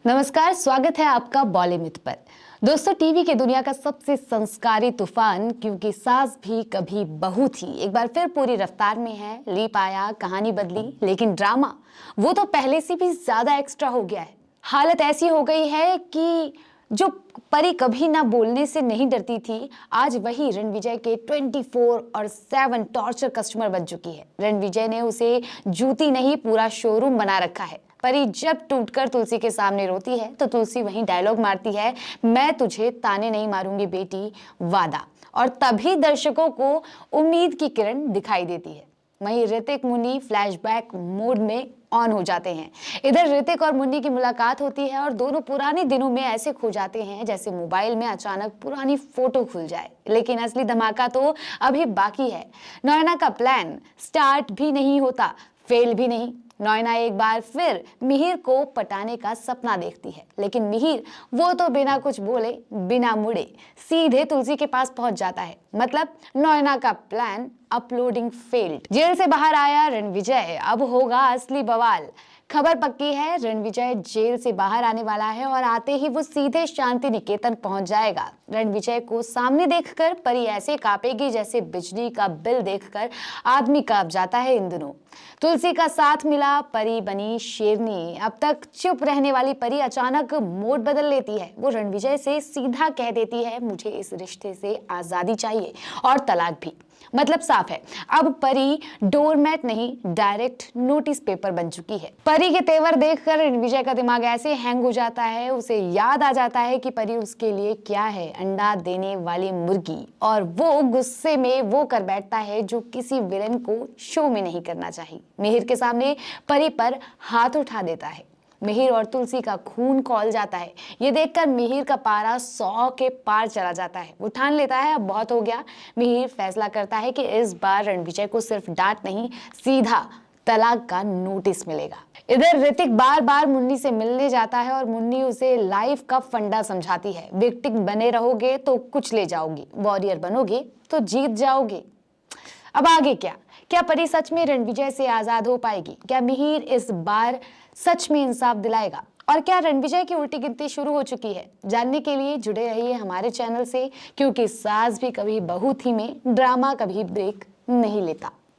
नमस्कार, स्वागत है आपका बॉलीमिथ पर। दोस्तों, टीवी की दुनिया का सबसे संस्कारी तूफान क्योंकि सास भी कभी बहू थी एक बार फिर पूरी रफ्तार में है। लीप आया, कहानी बदली, लेकिन ड्रामा वो तो पहले से भी ज्यादा एक्स्ट्रा हो गया है। हालत ऐसी हो गई है कि जो परी कभी ना बोलने से नहीं डरती थी, आज वही रणविजय के 24/7 टॉर्चर कस्टमर बन चुकी है। रणविजय ने उसे जूती नहीं, पूरा शोरूम बना रखा है। परी जब टूटकर तुलसी के सामने रोती है तो तुलसी वहीं डायलॉग मारती है, मैं तुझे ताने नहीं मारूंगी बेटी, वादा। और तभी दर्शकों को उम्मीद की किरण दिखाई देती है। वहीं ऋतिक मुन्नी फ्लैशबैक मोड में ऑन हो जाते हैं। इधर ऋतिक और मुन्नी की मुलाकात होती है और दोनों पुराने दिनों में ऐसे खो जाते हैं जैसे मोबाइल में अचानक पुरानी फोटो खुल जाए। लेकिन असली धमाका तो अभी बाकी है। नयना का प्लान स्टार्ट भी नहीं होता, फेल भी नहीं। नयना एक बार फिर मिहिर को पटाने का सपना देखती है, लेकिन मिहिर वो तो बिना कुछ बोले, बिना मुड़े सीधे तुलसी के पास पहुंच जाता है। मतलब नयना का प्लान अपलोडिंग फेल्ड। जेल से बाहर आया रणविजय, अब होगा असली बवाल। खबर पक्की है, रणविजय जेल से बाहर आने वाला है और आते ही वो सीधे शांति निकेतन पहुंच जाएगा। रणविजय को सामने देखकर परी ऐसे कांपेगी जैसे बिजली का बिल देखकर आदमी कांप जाता है इन दिनों। तुलसी का साथ मिला, परी बनी शेरनी। अब तक चुप रहने वाली परी अचानक मोड बदल लेती है। वो रणविजय से सीधा कह देती है, मुझे इस रिश्ते से आजादी चाहिए और तलाक भी। मतलब साफ है, अब परी डोरमैट नहीं, डायरेक्ट नोटिस पेपर बन चुकी है। परी के तेवर देखकर रणविजय का दिमाग ऐसे हैंग हो जाता है, उसे याद आ जाता है कि परी उसके लिए क्या है, अंडा देने वाली मुर्गी। और वो गुस्से में वो कर बैठता है जो किसी विलेन को शो में नहीं करना चाहिए। मिहिर के सामने परी पर हाथ उठा देता है। मिहिर और तुलसी का खून खौल जाता है। ये देखकर मिहिर का पारा 100 के पार चला जाता है। वो ठान लेता है अब बहुत हो गया। मिहिर फैसला करता है कि इस बार रणविजय को सिर्फ डांट नहीं, सीधा तलाक का नोटिस मिलेगा। इधर ऋतिक बार बार मुन्नी से मिलने जाता है और मुन्नी उसे लाइफ का फंडा समझाती है। विक्टिम बने रहोगे तो कुछ ले जाओगे, वॉरियर बनोगे तो जीत जाओगे। अब आगे क्या? क्या परी सच में रणविजय से आजाद हो पाएगी? क्या मिहिर इस बार सच में इंसाफ दिलाएगा? और क्या रणविजय की उल्टी गिनती शुरू हो चुकी है? जानने के लिए जुड़े रहिए हमारे चैनल से, क्योंकि सास भी कभी बहू थी में ड्रामा कभी ब्रेक नहीं लेता।